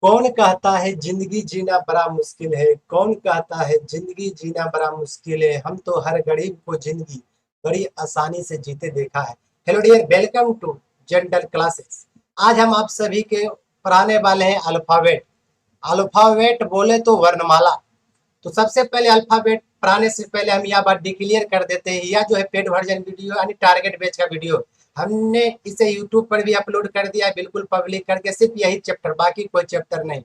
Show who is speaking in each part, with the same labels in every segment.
Speaker 1: कौन कहता है जिंदगी जीना बड़ा मुश्किल है? कौन कहता है जिंदगी जीना बड़ा मुश्किल है? हम तो हर गरीब को जिंदगी बड़ी आसानी से जीते देखा है। Hello dear, welcome to general classes. आज हम आप सभी के पढ़ाने वाले हैं अल्फाबेट। अल्फाबेट बोले तो वर्णमाला। तो सबसे पहले अल्फाबेट पढ़ाने से पहले हम यह बात डिक्लेयर कर देते हैं, यह जो है पेड वर्जन वीडियो यानी टारगेट बैच का वीडियो हमने इसे यूट्यूब पर भी अपलोड कर दिया है, बिल्कुल पब्लिक करके, सिर्फ यही चैप्टर, बाकी कोई चैप्टर नहीं।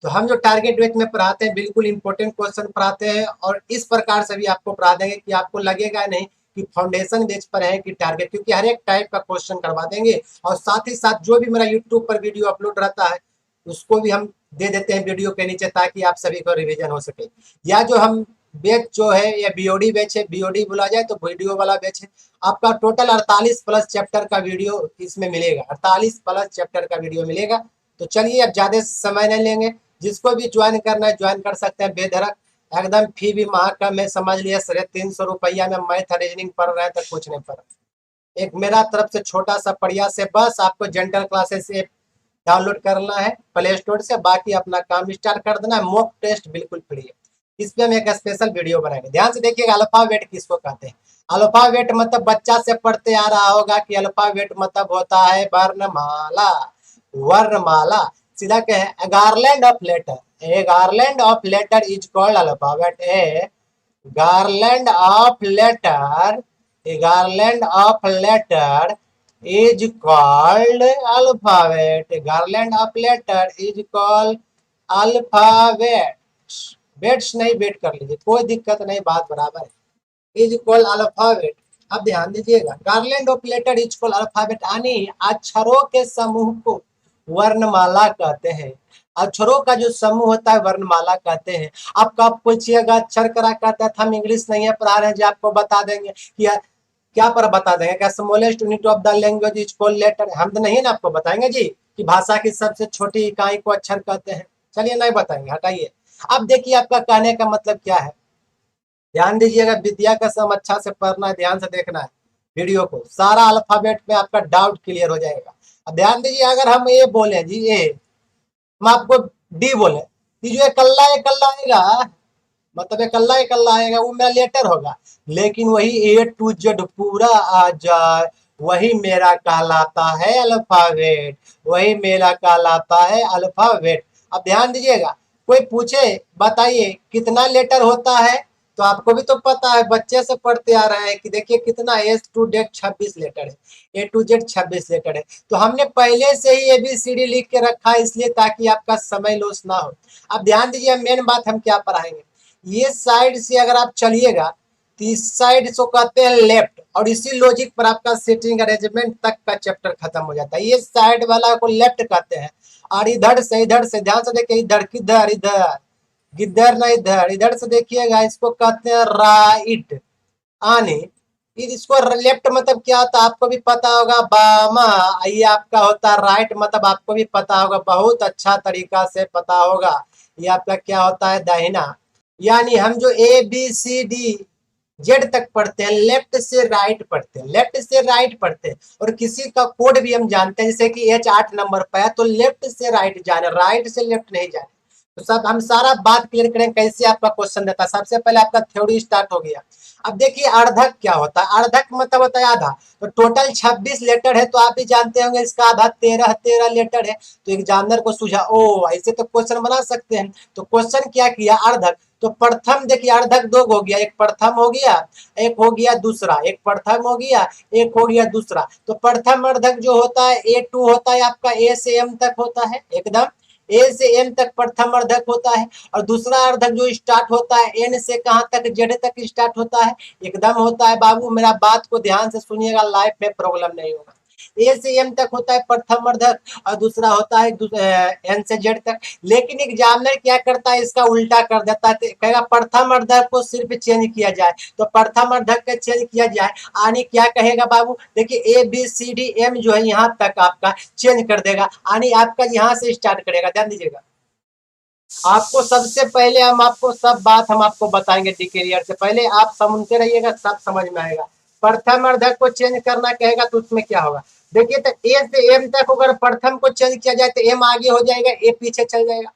Speaker 1: तो हम जो टारगेट बैच में पढ़ाते हैं बिल्कुल इंपॉर्टेंट क्वेश्चन पढ़ाते हैं और इस प्रकार से भी आपको पढ़ा देंगे कि आपको लगेगा नहीं कि फाउंडेशन बैच पर है कि टारगेट, क्योंकि हर एक टाइप का क्वेश्चन करवा देंगे। और साथ ही साथ जो भी मेरा यूट्यूब पर वीडियो अपलोड रहता है उसको भी हम दे देते हैं वीडियो के नीचे, ताकि आप सभी को रिवीजन हो सके। या जो हम बैच जो है ये बीओडी बैच है, बीओडी बोला जाए तो वीडियो वाला बैच है। आपका टोटल 48 प्लस चैप्टर का वीडियो इसमें मिलेगा, 48 प्लस चैप्टर का वीडियो मिलेगा। तो चलिए अब ज्यादा समय नहीं लेंगे, जिसको भी ज्वाइन करना है ज्वाइन कर सकते हैं बेधड़क। एकदम फी भी महा कम है, समझ लिया, 350 रुपया में मैथ रीजनिंग पढ़ रहे हैं तो कुछ नहीं पढ़ रहे। एक मेरा तरफ से छोटा सा प्रयास है, बस आपको जनरल क्लासेस ऐप डाउनलोड करना है प्ले स्टोर से, बाकी अपना काम स्टार्ट कर देना है। मॉक टेस्ट बिल्कुल फ्री है, इस पे हम एक स्पेशल वीडियो बनाएंगे। ध्यान से देखिएगा, अल्फाबेट किसको कहते हैं। अल्फाबेट मतलब बच्चा से पढ़ते आ रहा होगा कि अल्फाबेट मतलब होता है वर्णमाला। वर्णमाला सीधा कहे garland of letter, a garland of letter is called alphabet. A garland of letter, a garland of letter is called alphabet. Garland of letter is called alphabet. Bets नहीं, बेट कर लीजिए, कोई दिक्कत नहीं, बात बराबर है। Is equal alphabet. अब ध्यान दीजिएगा, garland of letter is equal alphabet, यानी अक्षरों के समूह को वर्णमाला कहते हैं। अक्षरों का जो समूह होता है वर्णमाला कहते हैं। आपका पूछिएगा अक्षर करा कहता है, हम इंग्लिश नहीं है पढ़ा रहे हैं जी, आपको बता देंगे कि क्या पर बता देंगे, क्या smallest unit of the language is called letter. हम तो नहीं ना आपको बताएंगे जी कि भाषा की सबसे छोटी इकाई को अक्षर कहते हैं। चलिए नहीं बताएंगे, हटाइए। अब देखिए आपका कहने का मतलब क्या है, ध्यान दीजिएगा, विद्या का सम अच्छा से पढ़ना है, ध्यान से देखना है वीडियो को, सारा अल्फाबेट में आपका डाउट क्लियर हो जाएगा। अब ध्यान दीजिए, अगर हम ए बोले जी, ए हम आपको डी बोले, जो एकल्ला आएगा, मतलब एकल्ला आएगा, वो मेरा लेटर होगा। लेकिन वही ए टू जेड पूरा आ जाए, वही मेरा कहलाता है अल्फाबेट, वही मेरा कहलाता है अल्फाबेट। अब ध्यान दीजिएगा, कोई पूछे बताइए कितना लेटर होता है, तो आपको भी तो पता है, बच्चे से पढ़ते आ रहे हैं कि देखिए कितना, ए टू जेड 26 लेटर है, ए टू जेड 26 लेटर है। तो हमने पहले से ही ABCD लिख के रखा है, इसलिए ताकि आपका समय लॉस ना हो। अब ध्यान दीजिए, मेन बात हम क्या पढ़ाएंगे, ये साइड से अगर आप चलिएगा तो इस साइड से कहते हैं लेफ्ट, और इसी लॉजिक पर आपका सेटिंग अरेंजमेंट तक का चैप्टर खत्म हो जाता है। ये साइड वाला को लेफ्ट कहते हैं, और इधर से ध्यान से देखिए, इधर किधर, इधर किधर ना, इधर इधर से देखिएगा, इसको कहते हैं राइट। आने इसको लेफ्ट मतलब क्या होता है आपको भी पता होगा, बामा। ये आपका होता है राइट, मतलब आपको भी पता होगा, बहुत अच्छा तरीका से पता होगा। ये आपका क्या होता है, दाहिना। यानी हम जो ABCD जेड तक पढ़ते हैं, लेफ्ट से राइट पढ़ते हैं, लेफ्ट से राइट पढ़ते हैं। और किसी का कोड भी हम जानते हैं, जैसे कि H 8 नंबर पर है तो लेफ्ट से राइट जाने, राइट से लेफ्ट नहीं जाने। तो सब हम सारा बात क्लियर करें कैसे आपका क्वेश्चन देता है। सबसे पहले आपका थ्योरी स्टार्ट हो गया। अब देखिए अर्धक क्या होता है, अर्धक मतलब होता है आधा। तो टोटल 26 लेटर है, तो आप भी जानते होंगे इसका आधा 13 लेटर है। तो एग्जामिनर को सूझा, ओ ऐसे तो क्वेश्चन बना सकते हैं। तो क्वेश्चन क्या किया, अर्धक। तो प्रथम देखिए, अर्धक दो हो गया, एक प्रथम हो गया, एक हो गया दूसरा, एक प्रथम हो गया, एक हो गया दूसरा। तो प्रथम अर्धक जो होता है A2 होता है आपका, A से M तक होता है, एकदम A से M तक प्रथम अर्धक होता है। और दूसरा अर्धक जो स्टार्ट होता है N से कहाँ तक, Z तक स्टार्ट होता है, एकदम होता है। बाबू मेरा बात को ध्यान से सुनिएगा, लाइफ में प्रॉब्लम नहीं होगा। A से M तक होता है प्रथम अर्धक, और दूसरा होता है N से Z तक। लेकिन एग्जामिनर क्या करता है, इसका उल्टा कर देता है, कहेगा प्रथम अर्धक को सिर्फ चेंज किया जाए। तो प्रथम अर्धक का चेंज किया जाए, आनी क्या कहेगा बाबू, देखिए ABCD M जो है यहाँ तक आपका चेंज कर देगा, आनी आपका यहाँ से स्टार्ट करेगा। ध्यान दीजिएगा, आपको सबसे पहले हम आपको सब बात हम आपको बताएंगे डिक्लेयर से पहले, आप सुनते रहिएगा, सब समझ में आएगा। प्रथम अर्धक को चेंज करना कहेगा तो उसमें क्या होगा, देखिए तो ए से एम तक अगर प्रथम को चेंज किया जाए तो एम आगे हो जाएगा, ए पीछे चल जाएगा।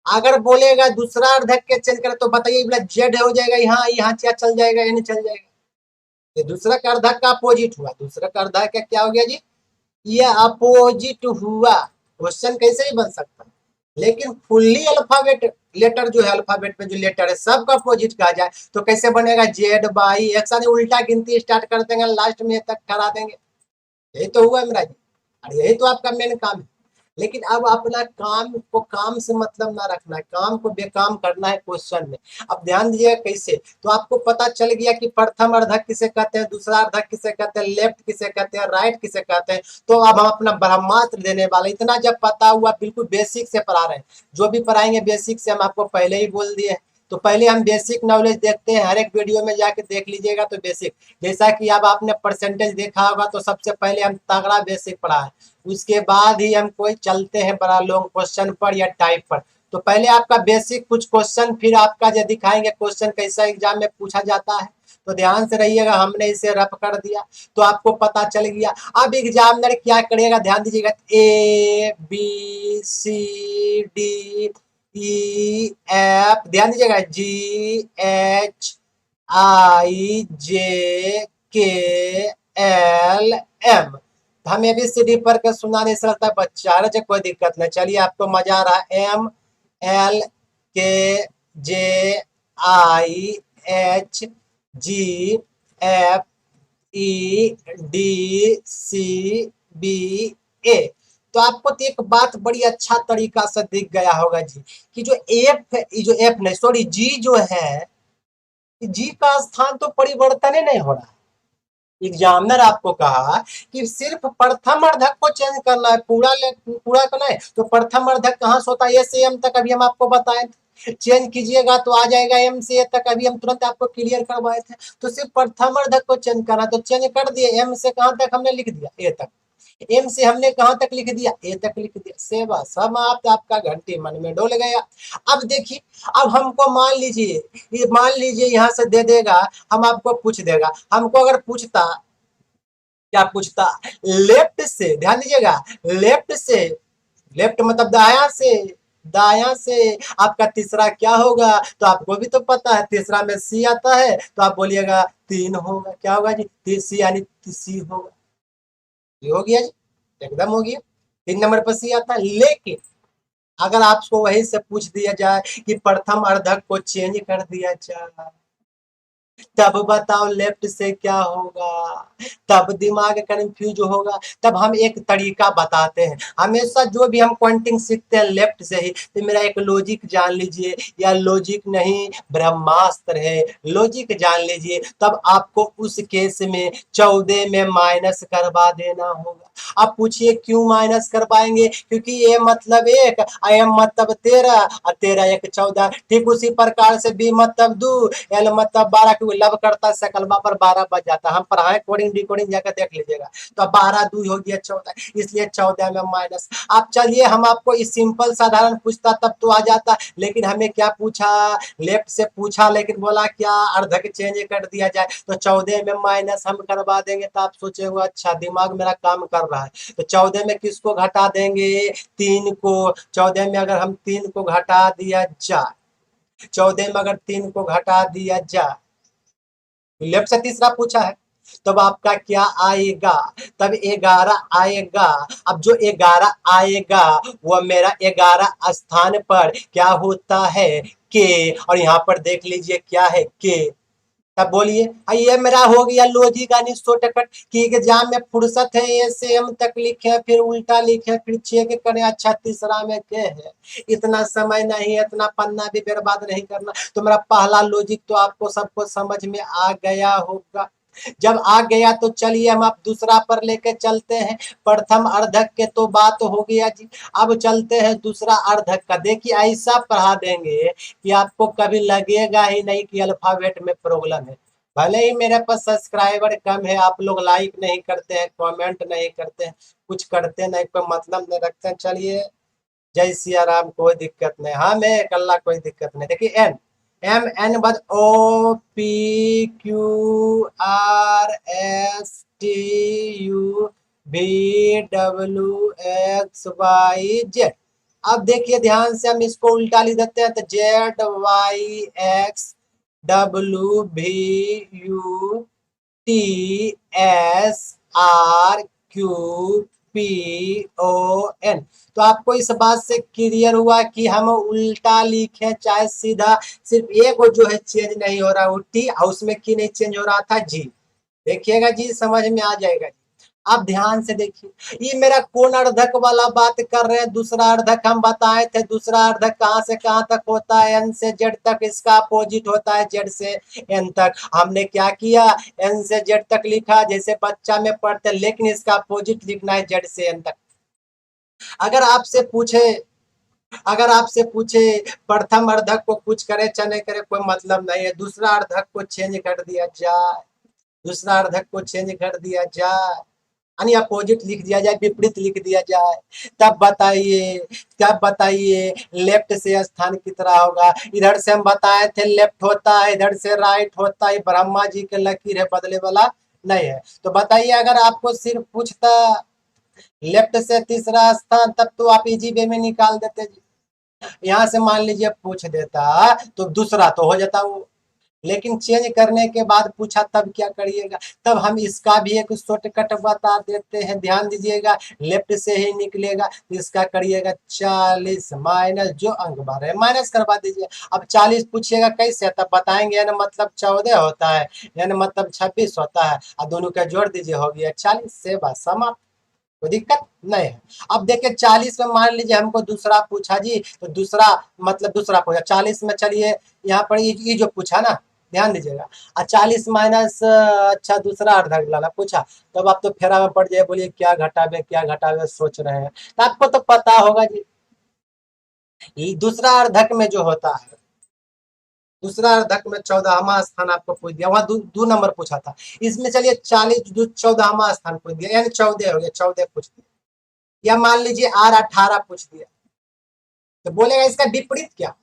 Speaker 1: अगर बोलेगा दूसरा अर्धक के चेंज करे तो बताइए, बोला जेड हो जाएगा, यहाँ यहाँ क्या चल जाएगा, एन चल जाएगा। ये दूसरा का अर्धक का अपोजिट हुआ, दूसरा का अर्धक का क्या हो गया जी, ये अपोजिट हुआ। क्वेश्चन कैसे ही बन सकता है। लेकिन फुल्ली अल्फाबेट लेटर जो है, अल्फाबेट में जो लेटर है सबका अपोजिट कहा जाए तो कैसे बनेगा, जेड बाई एक साथ उल्टा गिनती स्टार्ट कर देंगे, लास्ट में तक करा देंगे। यही तो हुआ मेरा जी, और यही तो आपका मेन काम है। लेकिन अब अपना काम को काम से मतलब ना रखना है, काम को बेकाम करना है क्वेश्चन में। अब ध्यान दीजिएगा कैसे, तो आपको पता चल गया कि प्रथम अर्धक किसे कहते हैं, दूसरा अर्धक किसे कहते हैं, लेफ्ट किसे कहते हैं, राइट किसे कहते हैं। तो अब हम अपना ब्रह्मास्त्र देने वाले, इतना जब पता हुआ, बिल्कुल बेसिक से पढ़ा रहे हैं। जो भी पढ़ाएंगे बेसिक से, हम आपको पहले ही बोल दिए। तो पहले हम बेसिक नॉलेज देखते हैं, हर एक वीडियो में जाके देख लीजिएगा। तो बेसिक, जैसा कि अब आपने परसेंटेज देखा होगा, तो सबसे पहले हम तगड़ा बेसिक पढ़ा है, उसके बाद ही हम कोई चलते हैं बड़ा लॉन्ग क्वेश्चन पर या टाइप पर। तो पहले आपका बेसिक कुछ क्वेश्चन, फिर आपका जो दिखाएंगे क्वेश्चन कैसा एग्जाम में पूछा जाता है। तो ध्यान से रहिएगा, हमने इसे रफ कर दिया तो आपको पता चल गया। अब एग्जामिनर क्या करेगा, ध्यान दीजिएगा, A B C D E F, ध्यान दीजिएगा, जी एच आई जे के एल एम। हम ABCD पढ़ के सुना नहीं सकता बच्चा, अरे कोई दिक्कत नहीं, चलिए आपको मजा आ रहा है। M L K J I H G F E D C B A. तो आपको तो एक बात बड़ी अच्छा तरीका से दिख गया होगा जी, कि जो एफ है, जो एफ नहीं सॉरी जी जो है, जी का स्थान तो परिवर्तन ही नहीं हो रहा है। एग्जामिनर आपको कहा कि सिर्फ प्रथम अर्धक को चेंज करना है, पूरा करना है। तो प्रथम अर्धक कहाँ से होता है, ए से एम तक अभी हम आपको बताए थे। चेंज कीजिएगा तो आ जाएगा एम से ए तक, अभी हम तुरंत आपको क्लियर करवाए थे। तो सिर्फ प्रथम अर्धक को चेंज करना, तो चेंज कर दिए। एम से कहाँ तक हमने लिख दिया, ए तक। एम से हमने कहां तक लिख दिया, ए तक लिख दिया। सेवा समाप्त, आपका घंटी मन में डोल गया। अब देखिए, अब हमको मान लीजिए, ये मान लीजिए यहाँ से दे देगा, हम आपको पूछ देगा। हमको अगर पूछता, क्या पूछता, लेफ्ट से, ध्यान दीजिएगा, लेफ्ट से, लेफ्ट मतलब दाया से, दाया से आपका तीसरा क्या होगा, तो आपको भी तो पता है तीसरा में सी आता है, तो आप बोलिएगा 3 होगा। क्या होगा जी, सी यानी सी होगा। ये हो गया जी, एकदम हो गया। 3 नंबर पर सी आता है। लेकिन अगर आपको वही से पूछ दिया जाए कि प्रथम अर्धक को चेंज कर दिया जाए, तब बताओ लेफ्ट से क्या होगा, तब दिमाग कंफ्यूज होगा। तब हम एक तरीका बताते हैं, हमेशा जो भी हम पॉइंटिंग सीखते हैं लेफ्ट से ही, तो मेरा एक लॉजिक जान लीजिए, या लॉजिक नहीं ब्रह्मास्त्र है, लॉजिक जान लीजिए। तब आपको उस केस में 14 में माइनस करवा देना होगा। अब पूछिए क्यों माइनस करवाएंगे, क्योंकि ए मतलब 1, एम मतलब 13, और 13 1 14। ठीक उसी प्रकार से बी मतलब 2, एल मतलब 12, क्योंकि लब करता है सकलवा पर 12 बच जाता है। हम पढ़ाए कोडिंग डिकोडिंग जाकर देख लीजिएगा। तो 12 2 हो गया 14, इसलिए 14 में माइनस। अब चलिए हम आपको इस सिंपल साधारण पूछता तब तो आ जाता, लेकिन हमें क्या पूछा, लेफ्ट से पूछा, लेकिन बोला क्या अर्धक चेंज कर दिया जाए, तो 14 में माइनस हम करवा देंगे। तो आप सोचे हुआ अच्छा दिमाग मेरा काम कर रहा है। तो 14 में किसको घटा देंगे, 3 को। 14 में अगर हम 3 को घटा दिया जाए, 14 में अगर 3 को घटा दिया जाए, लेफ्ट से तीसरा पूछा है, तब आपका क्या आएगा, तब 11 आएगा। अब जो 11 आएगा वो मेरा 11 स्थान पर क्या होता है, के। और यहाँ पर देख लीजिए क्या है, के। तब बोलिए, ये मेरा हो गया लॉजिक यानी शॉर्टकट, कि एग्जाम में फुर्सत है ए से एम तक लिखे, फिर उल्टा लिखे, फिर चेक करें, अच्छा तीसरा में क्या है। इतना समय नहीं, इतना पन्ना भी बर्बाद नहीं करना। तो मेरा पहला लॉजिक तो आपको सबको समझ में आ गया होगा। जब आ गया तो चलिए हम आप दूसरा पर लेके चलते हैं। प्रथम अर्धक के तो बात हो गया जी, अब चलते हैं दूसरा अर्धक का। देखिए ऐसा पढ़ा देंगे कि आपको कभी लगेगा ही नहीं कि अल्फाबेट में प्रॉब्लम है। भले ही मेरे पास सब्सक्राइबर कम है, आप लोग लाइक नहीं करते हैं, कमेंट नहीं करते हैं, कुछ करते नहीं, कोई मतलब नहीं रखते हैं। चलिए जय सिया राम, कोई दिक्कत नहीं, हाँ मैं अल्लाह, कोई दिक्कत नहीं। देखिए एन, एम एन बाद O P Q R S T U VWXYZ। अब देखिए ध्यान से, हम इसको उल्टा लिख देते हैं तो ZYXWTSRQPON। तो आपको इस बात से क्लियर हुआ कि हम उल्टा लिखे चाहे सीधा, सिर्फ एक वो जो है चेंज नहीं हो रहा, वो टी, और उसमें की नहीं चेंज हो रहा था जी। देखिएगा जी, समझ में आ जाएगा जी। आप ध्यान से देखिए, ये मेरा कौन अर्धक वाला बात कर रहे हैं। दूसरा अर्धक हम बताए थे, दूसरा अर्धक कहां से कहां तक होता है, एन से जेड तक। इसका अपोजिट होता है जेड से एन तक। हमने क्या किया, एन से जेड तक लिखा जैसे बच्चा में पढ़ते, लेकिन इसका अपोजिट लिखना है जेड से एन तक। अगर आपसे पूछे अगर आपसे पूछे प्रथम अर्धक को कुछ करे चाहे नहीं करे, कोई मतलब नहीं है। दूसरा अर्धक को चेंज कर दिया जाए, दूसरा अर्धक को चेंज कर दिया जाए, यानी अपोजिट लिख दिया जाए, विपरीत लिख दिया जाए, तब बताइए लेफ्ट से स्थान कितना होगा। इधर से हम बताए थे लेफ्ट होता है, इधर से राइट होता है। ब्रह्मा जी के लकीर है, बदले वाला नहीं है। तो बताइए, अगर आपको सिर्फ पूछता लेफ्ट से तीसरा स्थान, तब तो आप इजी वे में निकाल देते। यहाँ से मान लीजिए पूछ देता तो दूसरा तो हो जाता वो, लेकिन चेंज करने के बाद पूछा तब क्या करिएगा। तब हम इसका भी एक शॉर्टकट बता देते हैं, ध्यान दीजिएगा। लेफ्ट से ही निकलेगा, इसका करिएगा 40 माइनस जो अंक बार है माइनस करवा दीजिए। अब 40 पूछिएगा कैसे, तब बताएंगे यानी मतलब 14 होता है, यानी मतलब 26 होता है, और दोनों का जोड़ दीजिए, हो गया 40 से बस समाप्त। कोई दिक्कत नहीं है। अब देखिए 40 में मान लीजिए हमको दूसरा पूछा जी, तो दूसरा मतलब दूसरा पूछा 40 में, चलिए यहाँ पर ये जो पूछा ना, ध्यान दीजिएगा। 40 माइनस, अच्छा दूसरा अर्धक लाना पूछा, तब आप तो फेरा में पड़ जाए, बोलिए क्या घटावे क्या घटावे सोच रहे हैं। तो आपको तो पता होगा जी, दूसरा अर्धक में जो होता है, दूसरा अर्धक में 14वां स्थान आपको पूछ दिया, वहां दो नंबर पूछा था। इसमें चलिए 40 14वां स्थान पूछ दिया, यानी 14 हो गया, 14 पूछ दिया। या मान लीजिए आर 18 पूछ दिया, तो बोलेगा इसका विपरीत क्या।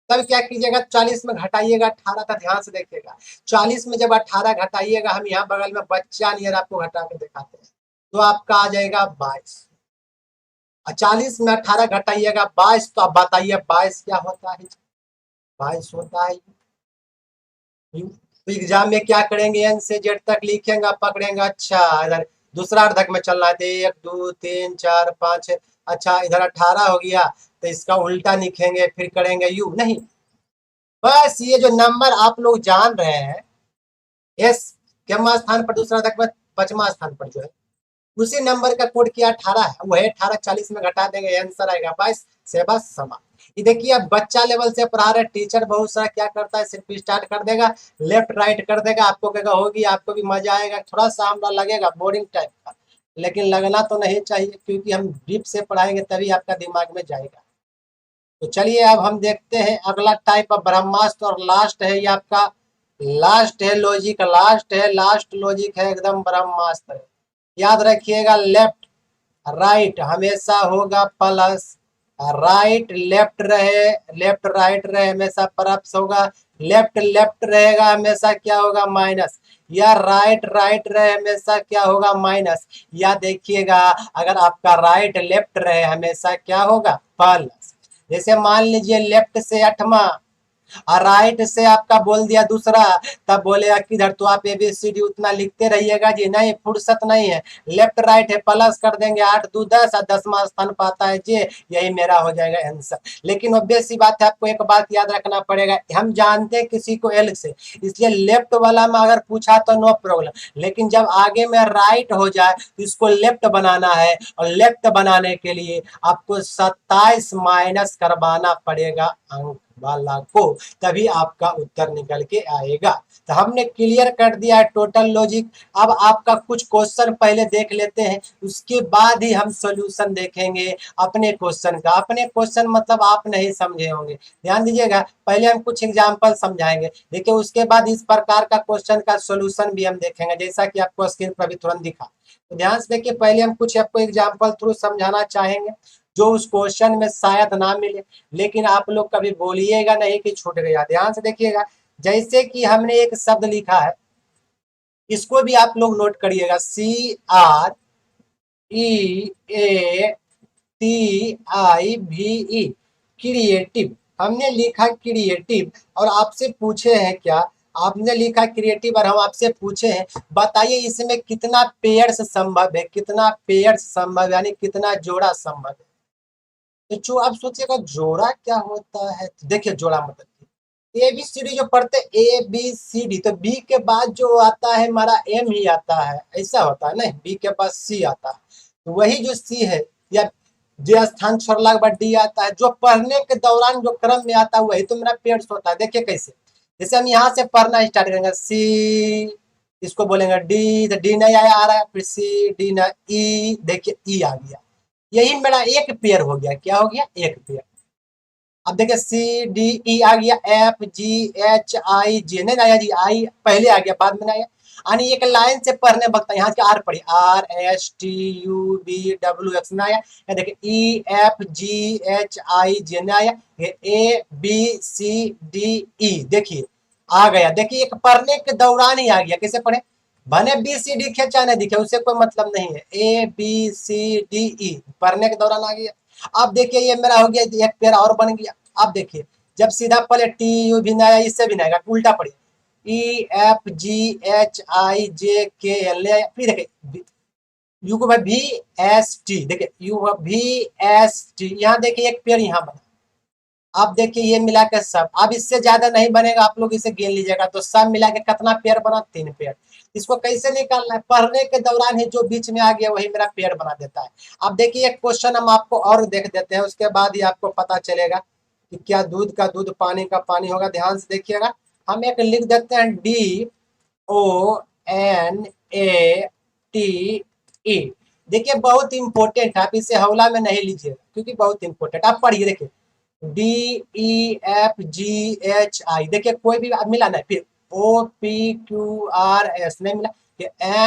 Speaker 1: तब क्या कीजिएगा, 40 में घटाइएगा 18 का, ध्यान से देखिएगा। 40 में जब 18 घटाइएगा, हम यहाँ बगल में बच्चा नियर आपको घटा के दिखाते हैं, तो आपका आ जाएगा 22। 40 में 18 घटाइएगा 22, तो आप बताइए 22 क्या होता है। 22 होता है। तो एग्जाम में क्या करेंगे, एन से जेड तक लिखेंगे, पकड़ेंगे। अच्छा इधर दूसरा अर्धक में चलना है, तो 1 2 3 4 5 6। अच्छा इधर 18 हो गया, तो इसका उल्टा लिखेंगे, फिर करेंगे यू नहीं। बस ये जो नंबर आप लोग जान रहे हैं, एस केमा स्थान पर, दूसरा अर्धक में 5वां स्थान पर जो है, उसी नंबर का कोड किया 18 है, वही 18 40 में घटा देंगे, आंसर आएगा 22 से बस समा। ये देखिए अब बच्चा लेवल से पढ़ा रहे, टीचर बहुत सारा क्या करता है, सिर्फ स्टार्ट कर देगा, लेफ्ट राइट कर देगा, आपको कहेगा होगी, आपको भी मजा आएगा, थोड़ा सा हमरा लगेगा बोरिंग टाइप का, लेकिन लगना तो नहीं चाहिए, क्योंकि हम डीप से पढ़ाएंगे तभी आपका दिमाग में जाएगा। तो चलिए अब हम देखते हैं अगला टाइप ऑफ ब्रह्मास्त्र, और लास्ट है ये आपका, लास्ट है लॉजिक, लास्ट है, लास्ट लॉजिक है एकदम ब्रह्मास्त्र। याद रखिएगा, लेफ्ट राइट हमेशा होगा प्लस, राइट लेफ्ट रहे, लेफ्ट राइट रहे हमेशा प्लस होगा, लेफ्ट लेफ्ट रहेगा हमेशा क्या होगा माइनस, या राइट राइट रहे हमेशा क्या होगा माइनस। या देखिएगा अगर आपका राइट लेफ्ट रहे हमेशा क्या होगा प्लस। जैसे मान लीजिए लेफ्ट से 8वां और राइट से आपका बोल दिया दूसरा, तब बोलेगा किधर, तो आप ABCD उतना लिखते रहिएगा जी, नहीं फुर्सत नहीं है। लेफ्ट राइट है प्लस कर देंगे, 8 2 10 और 10वां स्थान पाता है जी, यही मेरा हो जाएगा आंसर। लेकिन ऑब्वियस सी बात है, आपको एक बात याद रखना पड़ेगा, हम जानते हैं किसी को एल से, इसलिए लेफ्ट वाला में अगर पूछा तो नो प्रॉब्लम, लेकिन जब आगे में राइट हो जाए तो इसको लेफ्ट बनाना है, और लेफ्ट बनाने के लिए आपको 27 माइनस करवाना पड़ेगा अंक वाला को, तभी आपका उत्तर निकल के आएगा। तो हमने क्लियर कर दिया है टोटल लॉजिक। अब आपका कुछ क्वेश्चन पहले देख लेते हैं, उसके बाद ही हम सॉल्यूशन देखेंगे अपने क्वेश्चन का। अपने क्वेश्चन मतलब आप नहीं समझे होंगे, ध्यान दीजिएगा, पहले हम कुछ एग्जाम्पल समझाएंगे, देखिए उसके बाद इस प्रकार का क्वेश्चन का सॉल्यूशन भी हम देखेंगे, जैसा कि आपको स्क्रीन पर भी तुरंत दिखा। तो ध्यान से देखिए, पहले हम कुछ आपको एग्जाम्पल थ्रू समझाना चाहेंगे, जो उस क्वेश्चन में शायद ना मिले, लेकिन आप लोग कभी बोलिएगा नहीं कि छूट गया। ध्यान से देखिएगा, जैसे कि हमने एक शब्द लिखा है, इसको भी आप लोग नोट करिएगा, CR CREATIVE, क्रिएटिव। हमने लिखा क्रिएटिव और आपसे पूछे हैं क्या, आपने लिखा क्रिएटिव और हम आपसे पूछे हैं बताइए इसमें कितना पेयर्स संभव है, कितना पेयर्स संभव यानी कितना जोड़ा संभव है। तो जो आप सोचिएगा जोड़ा क्या होता है, तो देखिए जोड़ा मतलब ए बी सी डी जो पढ़ते ए बी सी डी, तो बी के बाद जो आता है हमारा एम ही आता है, ऐसा होता है ना, बी के बाद सी आता है, तो वही जो सी है या जे स्थान छोड़ला के बाद डी आता है, जो पढ़ने के दौरान जो क्रम में आता है वही तो मेरा पेयर्स होता है। देखिए कैसे, जैसे हम यहाँ से पढ़ना स्टार्ट करेंगे सी, इसको बोलेंगे डी, तो डी नहीं आया आ रहा है, फिर सी डी ना ई, देखिए ई आ गया, यही मेरा एक पेयर हो गया, क्या हो गया, एक पेयर। अब देखिए सी डी ई आ गया, एफ जी एच आई जे नहीं आया जी, आई पहले आ गया बाद में आया, यानी एक लाइन से पढ़ने वक्त यहाँ के आर पढ़ी, R S T U V W X में आया, देखिए E F G H I जे में आया, ए बी सी डी ई, देखिए आ गया, देखिए एक पढ़ने के दौरान ही आ गया, कैसे पढ़े, भले बी सी डी दिखे चाहे नहीं दिखे उससे कोई मतलब नहीं है, ए बी सी डी ई पढ़ने के दौरान आ गया। अब देखिए ये मेरा हो गया, एक पेयर और बन गया। अब देखिए जब सीधा पहले टी यू भी ना आया, इससे भी ना आएगा, उल्टा पड़े E F G H I जे के एल, फिर देखिए यू को भी एस टी, देखिए यू भी एस टी, यहाँ देखिए एक पेयर यहाँ बना। अब देखिए ये मिला के सब, अब इससे ज्यादा नहीं बनेगा, आप लोग इसे गिन लीजिएगा, तो सब मिला के कितना पेयर बना, 3 पेयर। इसको कैसे निकालना है, पढ़ने के दौरान ही जो बीच में आ गया वही मेरा पेयर बना देता है। अब देखिए एक क्वेश्चन हम आपको और देख देते हैं, उसके बाद ही आपको पता चलेगा कि क्या दूध का दूध पानी का पानी होगा। ध्यान से देखिएगा, हम एक लिख देते हैं DONATE, देखिए बहुत इंपॉर्टेंट है, आप इसे हौला में नहीं लीजिएगा क्योंकि बहुत इंपॉर्टेंट। आप पढ़िए, देखिए DEFGHI, देखिए कोई भी मिला नहीं, फिर OPQRS नहीं मिला,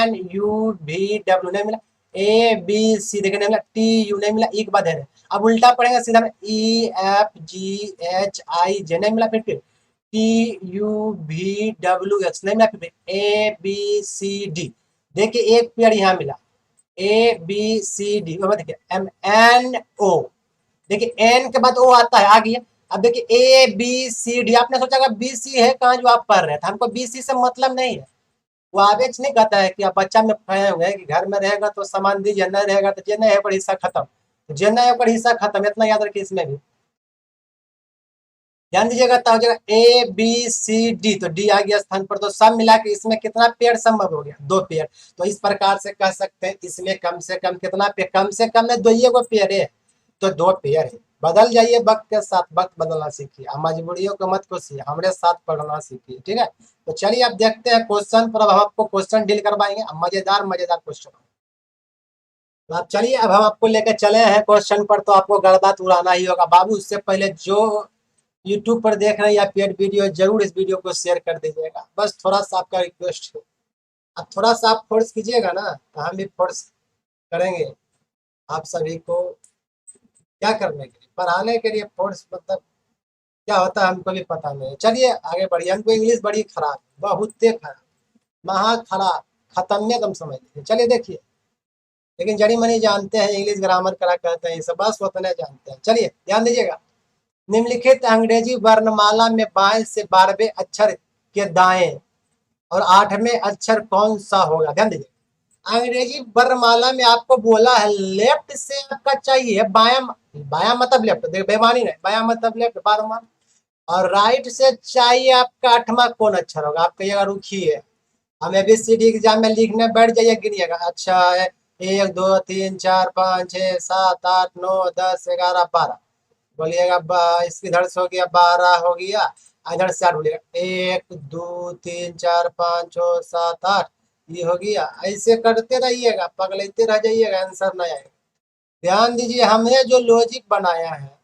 Speaker 1: NUVW नहीं मिला, ABC देखिए नहीं मिला, TU नहीं मिला, एक बात है। अब उल्टा पढ़ेंगे सीधा में EFGHI नहीं मिला, फिर TUVWX नहीं मिला, फिर ABCD, देखिए एक पेयर यहाँ मिला, ABCD, देखिए MNO, देखिए एन के बाद ओ आता है, आ गया। अब देखिए ए बी सी डी, आपने सोचा बी सी है कहाँ जो आप पढ़ रहे थे, हमको बी सी से मतलब नहीं है। वो आवेज नहीं कहता है कि आप बच्चा में फंसे हुए हैं कि घर में रहेगा तो सामान दीजिए, न रहेगा तो जेना है पर हिस्सा खत्म, तो जेना है पर हिस्सा खत्म, इतना याद रखिए। इसमें भी ध्यान दीजिएगा, तो हो जाएगा ए बी सी डी, तो डी आ गया स्थान पर, तो सब मिला के इसमें कितना पेयर संभव हो गया, 2 पेयर। तो इस प्रकार से कह सकते हैं इसमें कम से कम कितना पेयर, कम से कम में 2 पेयर है, तो 2 पेयर है। बदल जाइए वक्त के साथ, वक्त बदलना सीखिए, मजबूरियों को मत कोसिए, हमारे साथ पढ़ना सीखिए, ठीक है। तो चलिए अब देखते हैं क्वेश्चन पर, अब हम आपको क्वेश्चन डील करवाएंगे, मजेदार मजेदार क्वेश्चन। तो आप चलिए अब हम आपको लेकर चले हैं क्वेश्चन पर, तो आपको गड़बड़ उड़ाना ही होगा बाबू। उससे पहले जो यूट्यूब पर देख रहे हैं या पेड वीडियो, जरूर इस वीडियो को शेयर कर दीजिएगा, बस थोड़ा सा आपका रिक्वेस्ट है। अब थोड़ा सा आप फोर्स कीजिएगा ना, तो हम भी फोर्स करेंगे आप सभी को क्या करने के लिए, पढ़ाने के लिए। फोर्स मतलब क्या होता है हमको भी पता नहीं। चलिए आगे बढ़िए, हमको इंग्लिश बड़ी खराब, बहुत खराब, महा खराब, खत्म एकदम समझ लीजिए। चलिए देखिए, लेकिन जड़ी मनी जानते हैं, इंग्लिश ग्रामर करा कहते हैं, ये सब बस उतने जानते हैं। चलिए ध्यान दीजिएगा, निम्नलिखित अंग्रेजी वर्णमाला में बाएं से 12वें अक्षर के दाएं और 8वें अक्षर कौन सा होगा। ध्यान दीजिए, अंग्रेजी वर्णमाला में आपको बोला है लेफ्ट से आपका चाहिए, बाया, बाया मतलब लेफ्ट, देखो बेमानी नहीं, बाया मतलब लेफ्ट 12वां, और राइट से चाहिए आपका 8वां कौन अक्षर होगा। आप कहिएगा रुकिए, हम ABCD एग्जाम में लिखने बैठ जाइए, गिनिएगा, अच्छा है 1 2 3 4 5 6 7 8 9 10 11 12, बोलिएगा इसकी इधर से हो गया 12 हो गया, इधर से 8 बोलिएगा 1 2 3 4 5 6 7 8, ये हो गया। ऐसे करते रहिएगा, पगलेते रह जाइएगा, आंसर नहीं आएगा। ध्यान दीजिए, हमने जो लॉजिक बनाया है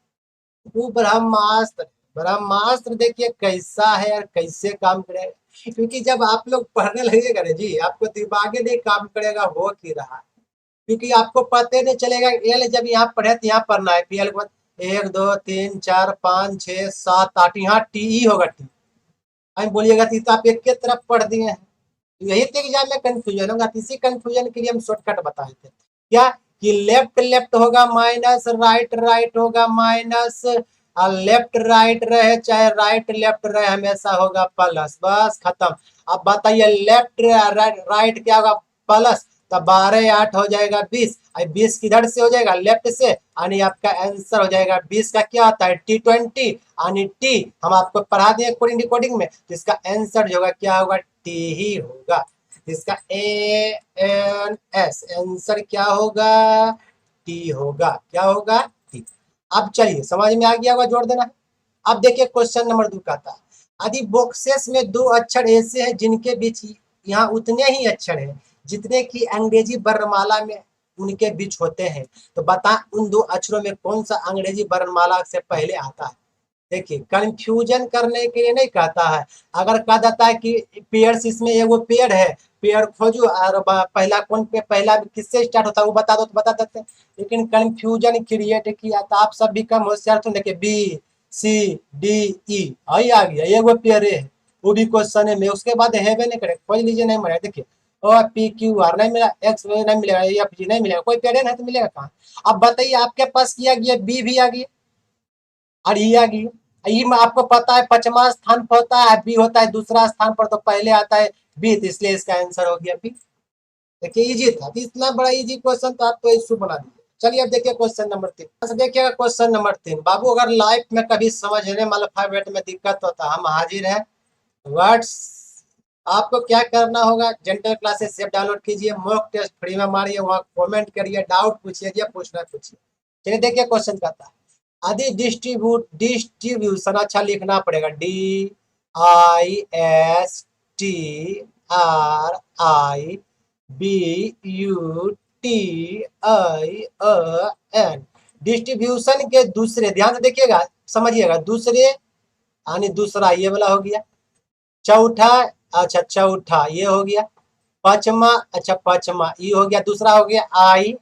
Speaker 1: वो ब्रह्मास्त्र, ब्रह्मास्त्र देखिए कैसा है और कैसे काम करेगा, क्योंकि जब आप लोग पढ़ने लगेगा ना जी, आपको दिमाग नहीं काम करेगा हो की रहा, क्योंकि आपको पता नहीं चलेगा एल जब यहाँ पढ़े तो यहाँ पढ़ना है, पी एल के बाद 1 2 3 4 5 6 7 8, यहाँ टी ई होगा, टी हम बोलिएगा तो आप एक के तरफ पढ़ दिए हैं, यही तो एग्जाम में कंफ्यूजन होगा। इसी कंफ्यूजन के लिए हम शॉर्टकट बताए थे, क्या कि लेफ्ट लेफ्ट होगा माइनस, राइट राइट होगा माइनस, और लेफ्ट राइट रहे चाहे राइट लेफ्ट रहे हमेशा होगा प्लस। बस खत्म। अब बताइए लेफ्ट राइट क्या होगा? प्लस। तो 12 8 हो जाएगा 20, 20 किधर से हो जाएगा? लेफ्ट से, यानी आपका आंसर हो जाएगा 20 का क्या होता है? T20, यानी टी हम आपको पढ़ा दिए कोडिंग डिकोडिंग में, तो इसका आंसर जो होगा क्या होगा? टी ही होगा। इसका ANS आंसर क्या होगा? टी होगा। क्या होगा? टी। अब चलिए समझ में आ गया होगा, जोड़ देना है। अब देखिए क्वेश्चन नंबर 2 कहता है यदि बॉक्सेस में दो अक्षर ऐसे हैं जिनके बीच यहाँ उतने ही अक्षर हैं जितने की अंग्रेजी वर्णमाला में उनके बीच होते हैं, तो बता उन दो अक्षरों में कौन सा अंग्रेजी वर्णमाला से पहले आता है। देखिए कंफ्यूजन करने के लिए नहीं कहता है। अगर कहा जाता है कि पेयर्स, इसमें एगो पेड़ है, पेड़ खोजो और पहला कौन पे पहला किससे स्टार्ट होता है वो बता दो तो बता देते हैं। लेकिन कंफ्यूजन क्रिएट किया तो आप सब भी कम होशियार तो देखिए BCDE आई आ गया, एगो पेड़ है, वो भी क्वेश्चन है में, उसके बाद हेबे नहीं करे, खोज लीजिए नहीं मिला। देखिए PQR नहीं मिला, X नहीं मिलेगा, FG नहीं मिलेगा, कोई पेड़ नहीं तो मिलेगा कहाँ। अब बताइए आपके पास किया गया बी भी आ गया और ई आ गई। ई में आपको पता है 5वां स्थान पर होता है, बी होता है दूसरा स्थान पर, तो पहले आता है बी, तो इसलिए इसका आंसर हो गया बी। देखिए इजी था, तो इतना बड़ा इजी क्वेश्चन तो आप तो इशू बना दीजिए। चलिए अब देखिए क्वेश्चन नंबर 3। देखिएगा क्वेश्चन नंबर 3, बाबू अगर लाइफ में कभी समझने में अल्फाबेट में दिक्कत होता हम हाजिर है। वर्ड्स आपको क्या करना होगा? जेंटल क्लासेस ऐप डाउनलोड कीजिए, मॉक टेस्ट फ्री में मारिए, वहाँ कमेंट करिए, डाउट पूछिए, जो पूछना पूछिए। चलिए देखिए क्वेश्चन कहता है यदि डिस्ट्रीब्यूशन अच्छा लिखना पड़ेगा, DISTRIBUTION, डिस्ट्रीब्यूशन के दूसरे, ध्यान से देखिएगा समझिएगा, दूसरे यानी दूसरा ये वाला हो गया, चौथा, अच्छा चौथा ये हो गया, पांचवा, अच्छा पांचवा ये हो गया, दूसरा हो गया आई,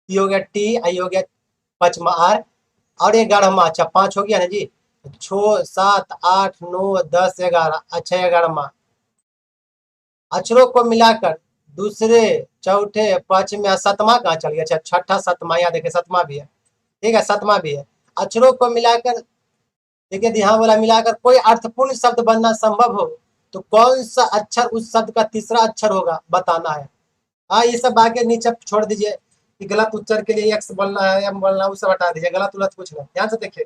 Speaker 1: ये हो गया टी, आई हो गया पांचवा आर, और 11वां, अच्छा 5 हो गया ना जी। 6 7 8 9 10 11, अच्छा 11वां अक्षरों को मिलाकर दूसरे चौथे पांचवें 7वां कहाँ चल गया? अच्छा छठा 7वां, यहाँ देखिए 7वां भी है, ठीक है 7वां भी है। अक्षरों को मिलाकर देखिए ध्यान वाला, मिलाकर कोई अर्थपूर्ण शब्द बनना संभव हो तो कौन सा अक्षर उस शब्द का तीसरा अक्षर होगा, बताना है। हाँ ये सब आगे नीचे छोड़ दीजिए कि गलत उच्चार के लिए एक्स बोलना है, एम बोलना है, वो सब हटा दीजिए, गलत उलत कुछ नहीं, ध्यान से देखिए।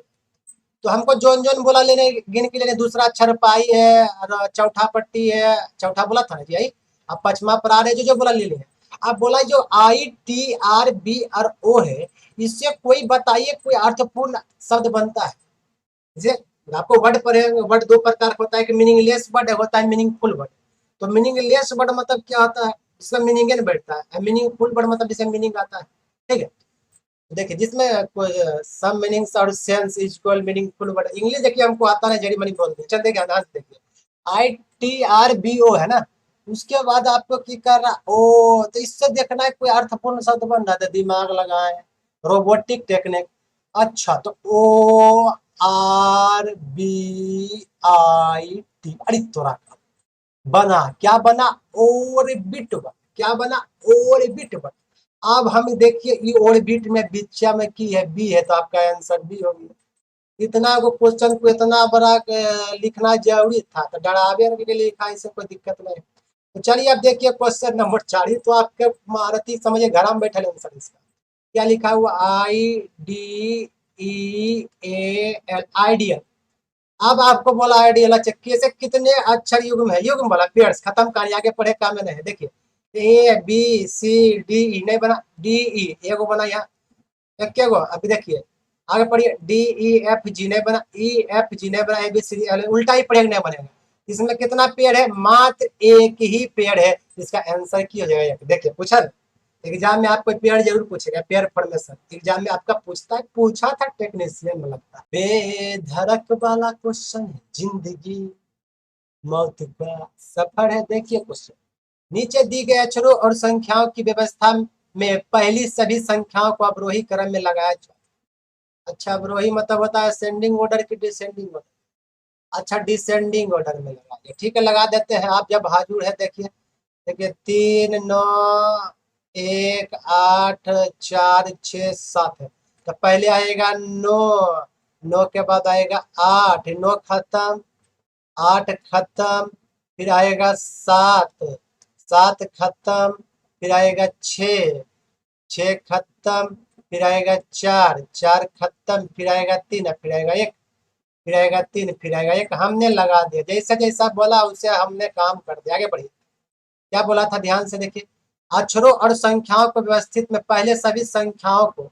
Speaker 1: तो हमको जोन जोन बोला लेने, गिन के लेने, दूसरा अक्षर पाई है और चौथा पट्टी है, चौथा बोला था ना जी आई। अब पचमा पर आ रहे जो जो बोला ले लें। अब बोला जो ITRBRO है, इससे कोई बताइए कोई अर्थपूर्ण शब्द बनता है। जैसे आपको वर्ड पढ़ेंगे, वर्ड दो प्रकार का होता है, कि मीनिंगलेस वर्ड होता है मीनिंगफुल वर्ड। तो मीनिंगलेस वर्ड मतलब क्या होता है? इसका मीनिंग नहीं बैठता है। मीनिंगफुल वर्ड मतलब जिसमें मीनिंग आता है, ठीक है। देखिए जिसमें सम मीनिंग्स और sense equal meaningful word, English देखिए हमको आता नहीं, जड़ी मनी बोलते हैं। चल देखिए ध्यान से देखिए, ITRBO है ना, उसके बाद आपको की कर रहा ओ, तो इससे देखना है कोई अर्थपूर्ण शब्द बन रहा था, दिमाग लगाए, रोबोटिक टेक्निक। अच्छा तो ORBIT, अरे तोरा बना क्या बना? ऑर्बिट बना। क्या बना? ऑर्बिट बना। अब हम देखिए ये ऑर्बिट में बीचा में की है बी है, तो आपका आंसर बी हो गया। इतना को क्वेश्चन को इतना बड़ा लिखना जरूरी था, तो डरावे के लिए लिखा, इससे कोई दिक्कत नहीं। तो चलिए अब देखिए क्वेश्चन नंबर 4, तो आपके महारथी समझिए घर में बैठे आंसर इसका क्या लिखा हुआ, IDEAL, आइडियल। अब आपको बोला आइडियल, अच्छा कैसे कितने अक्षर युग्म है? युग्म बोला, पेयर्स, खत्म कहानी, आगे पढ़े काम में नहीं है। देखिए ABCDE नहीं बना, DE एगो बना, यहाँ एक गो। अभी देखिए आगे पढ़िए, DEFG नहीं बना, EFG नहीं बना, ABCD उल्टा ही पढ़ेगा, नहीं बनेगा। इसमें कितना पेड़ है? मात्र एक ही पेड़ है, इसका आंसर की हो जाएगा। देखिए पूछा एग्जाम में आपको पेड़ जरूर पूछेगा, पेड़ फॉर्मेशन एग्जाम में आपका पूछता है, पूछा था टेक्नीशियन में लगता है। बेधड़क वाला क्वेश्चन है, जिंदगी मौत का सफर है। देखिए क्वेश्चन, नीचे दी गए अक्षरों और संख्याओं की व्यवस्था में पहली सभी संख्याओं को अवरोही क्रम में लगाया जाए। अच्छा अवरोही मतलब होता है असेंडिंग ऑर्डर की डिसेंडिंग ऑर्डर? अच्छा डिसेंडिंग ऑर्डर में लगाइए, ठीक है लगा देते हैं। आप जब हाजुर है देखिए, देखिए 3 9 1 8 4 6 7 है। तो पहले आएगा 9, 9 के बाद आएगा 8, 9 खत्म, 8 खत्म, फिर आएगा 7, 7 खत्म, फिर आएगा 6, 6 खत्म, फिर आएगा 4, 4 खत्म, फिर आएगा 3, फिर आएगा 1, फिर आएगा 3, फिर आएगा 1। हमने लगा दिया, जैसा जैसा बोला उसे हमने काम कर दिया। आगे बढ़िए, क्या बोला था ध्यान से देखिए। अक्षरों और संख्याओं को व्यवस्थित में पहले सभी संख्याओं को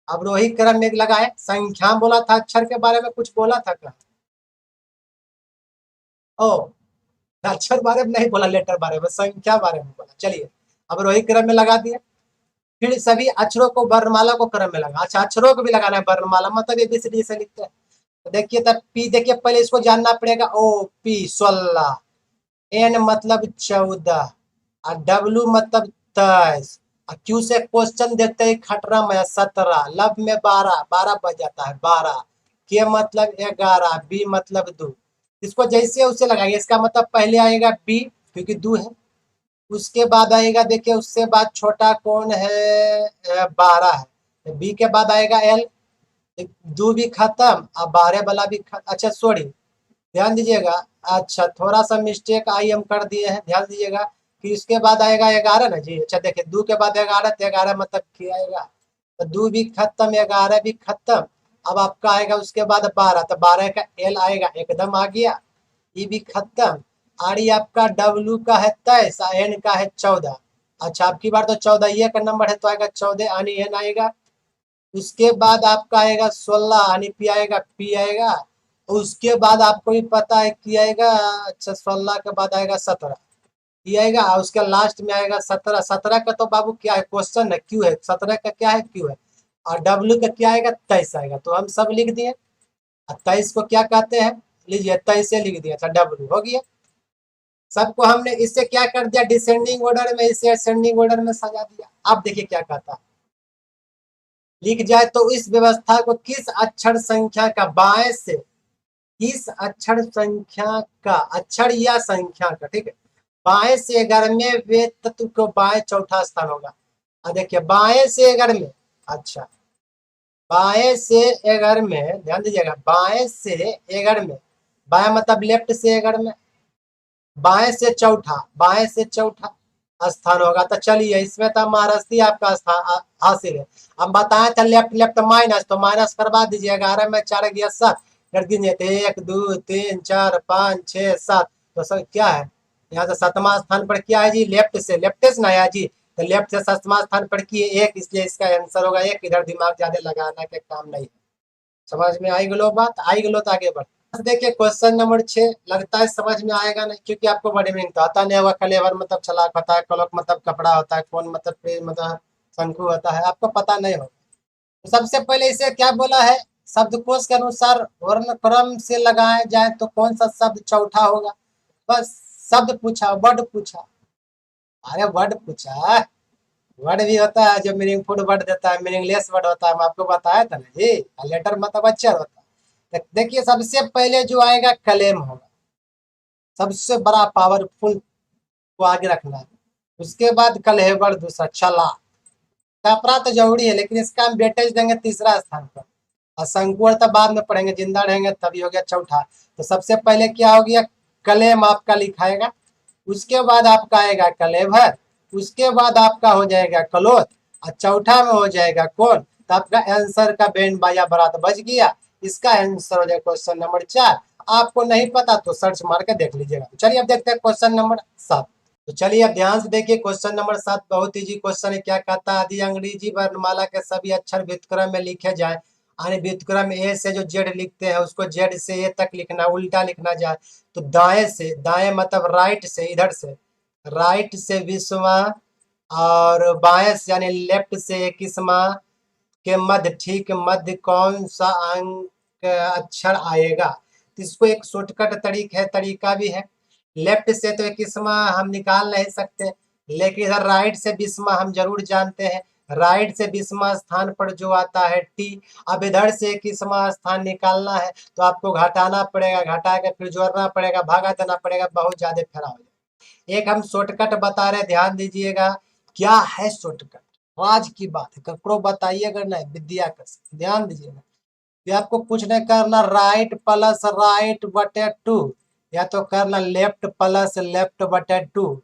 Speaker 1: अवरोही क्रम में लगाए। संख्या बोला था, अक्षर के बारे में कुछ बोला था क्या? ओ, अक्षर बारे में नहीं बोला, लेटर बारे में, संख्या बारे में बोला। चलिए, अवरोही क्रम में लगा दिया। फिर सभी अक्षरों को वर्णमाला को क्रम में लगा। अच्छा, अक्षरों को भी लगाना है वर्णमाला, मतलब ABCD से लिखते हैं। तो देखिए, तब पी, देखिए पहले इसको जानना पड़ेगा। ओ पी 16, एन मतलब 14, और डब्ल्यू मतलब 23, और क्यू से क्वेश्चन देते हैं खटरा में 17, लब में 12, 12 बज जाता है 12, के मतलब 11, बी मतलब 2। इसको जैसे उसे लगाएंगे, इसका मतलब पहले आएगा बी क्योंकि 2 है, उसके बाद आएगा, देखिए उससे बाद छोटा कौन है, 12 है, बी के बाद आएगा एल, 2 भी खत्म, अब 12 वाला भी अच्छा सॉरी, ध्यान दीजिएगा। अच्छा, थोड़ा सा मिस्टेक आई हम कर दिए हैं, ध्यान दीजिएगा कि इसके बाद आएगा 11 ना जी। अच्छा देखिए, 2 के बाद 11, तो 11 मतलब क्या आएगा, तो 2 भी खत्म, 11 भी खत्म। अब आपका आएगा उसके बाद 12, तो 12 का एल आएगा, एकदम आ गया, ये भी खत्म। और ये आपका डब्ल्यू का है 23, एन का है 14। अच्छा, आपकी बार तो 14 ये का नंबर है, तो आएगा 14 यानी एन आएगा। उसके बाद आपका आएगा 16 यानी पी आएगा, पी आएगा। उसके बाद आपको भी पता है कि आएगा, अच्छा 16 के बाद आएगा 17, ये आएगा। और उसके लास्ट में आएगा 17, 17 का तो बाबू क्या है, क्वेश्चन है, क्यू है, 17 का क्या है, क्यू है। और डब्ल्यू का क्या आएगा, 23 आएगा। तो हम सब लिख दिए। 23 को क्या कहते हैं, लीजिए 23 से लिख दिया, अच्छा डब्ल्यू हो गया। सबको हमने इससे क्या कर दिया, डिसेंडिंग ऑर्डर में, इसे असेंडिंग ऑर्डर में सजा दिया। अब देखिए क्या कहता है, लिख जाए तो इस व्यवस्था को किस अक्षर संख्या का बाएं से, किस अक्षर संख्या का, अक्षर या संख्या का, ठीक है, बाएं से 11वें वे तत्व को बाएं चौथा स्थान होगा। अब देखिए बाएं से 11वें, अच्छा बाएं से 11वें, ध्यान दीजिएगा, बाएं से 11वें, बाएं मतलब लेफ्ट से 11वें, बाएं से चौथा, बाएं से चौथा स्थान होगा। तो चलिए, इसमें तो महाराष्ट्री आपका स्थान हासिल है। हम बताए थे लेफ्ट लेफ्ट माइनस, तो माइनस करवा दीजिए, 11 में 4 गया 7, कर गिनिए तो 1 2 3 4 5 6 7, तो सर क्या है, यहाँ से 7वां स्थान पर क्या है जी, लेफ्ट से, लेफ्ट से ना आया जी, तो लेफ्ट से 7वां स्थान पर की है 1, इसलिए इसका आंसर होगा 1। इधर दिमाग ज्यादा लगाना के काम नहीं है। समझ में आई गलो बात, आई गलो तो आगे बढ़। देखिए क्वेश्चन नंबर 6, लगता है समझ में आएगा नहीं, क्योंकि आपको बड़े में तो आता नहीं होगा। कलेवर मतलब चालाक होता है, क्लॉक मतलब कपड़ा होता है, कौन मतलब पेड़ मतलब शंकु होता है, आपको पता नहीं होगा। तो सबसे पहले इसे क्या बोला है, शब्दकोश के अनुसार वर्ण क्रम से लगाया जाए तो कौन सा शब्द चौथा होगा। बस शब्द पूछा, वर्ड पूछा, अरे वर्ड पूछा, वर्ड भी होता है जो मीनिंगफुल वर्ड देता है, मीनिंगलेस वर्ड होता है, मैं आपको बताया था ना जी। लेटर मतलब अक्षर होता है। तो देखिए सबसे पहले जो आएगा कलेम होगा, सबसे बड़ा पावरफुल को आगे रखना है। उसके बाद कलेवर दूसरा, छला, कपड़ा तो जरूरी है, लेकिन इसका हम वेटेज देंगे तीसरा स्थान पर, और शंकुर तो बाद में पढ़ेंगे, जिंदा रहेंगे तभी हो गया चौथा। तो सबसे पहले क्या हो गया, कलेम आपका लिखाएगा, उसके बाद आपका आएगा कलेवर, उसके बाद आपका हो जाएगा कलोथ, और चौथा में हो जाएगा कौन, तो आपका आंसर का बैंड बाजा बारात बज गया। इसका आंसर हो जाएगा क्वेश्चन नंबर 4। आपको नहीं पता तो सर्च मार के देख लीजिएगा। चलिए अब देखते हैं क्वेश्चन नंबर 7। तो चलिए अब ध्यान से देखिए, क्वेश्चन नंबर 7 बहुत इजी क्वेश्चन है। क्या कहता है, यदि अंग्रेजी वर्णमाला के सभी अक्षर व्युत्क्रम में लिखे जाए, यानी व्युत्क्रम ए से जो जेड लिखते हैं उसको जेड से ए तक लिखना, उल्टा लिखना जाए, तो दाएं से, दाएं मतलब राइट से, इधर से राइट से 20वां, और बाएं से यानी लेफ्ट से 21वां के मध्य, ठीक मध्य कौन सा अंक अक्षर आएगा। तो इसको एक शॉर्टकट तरीका भी है। लेफ्ट से तो 21वां हम निकाल नहीं सकते, लेकिन इधर राइट से 20वां हम जरूर जानते हैं। राइट से 20वां स्थान पर जो आता है टी, अब इधर से 21वां स्थान निकालना है तो आपको घटाना पड़ेगा, घटा के फिर जोड़ना पड़ेगा, भागा देना पड़ेगा, बहुत ज्यादा फेरा हो जाएगा। एक हम शॉर्टकट बता रहे, ध्यान दीजिएगा क्या है शॉर्टकट, राज की बात है, ककड़ो बताइएगा नहीं, विद्या का ध्यान दीजिएगा। ये आपको कुछ नहीं करना, राइट प्लस राइट बटे टू, या तो करना लेफ्ट प्लस लेफ्ट बटे टू,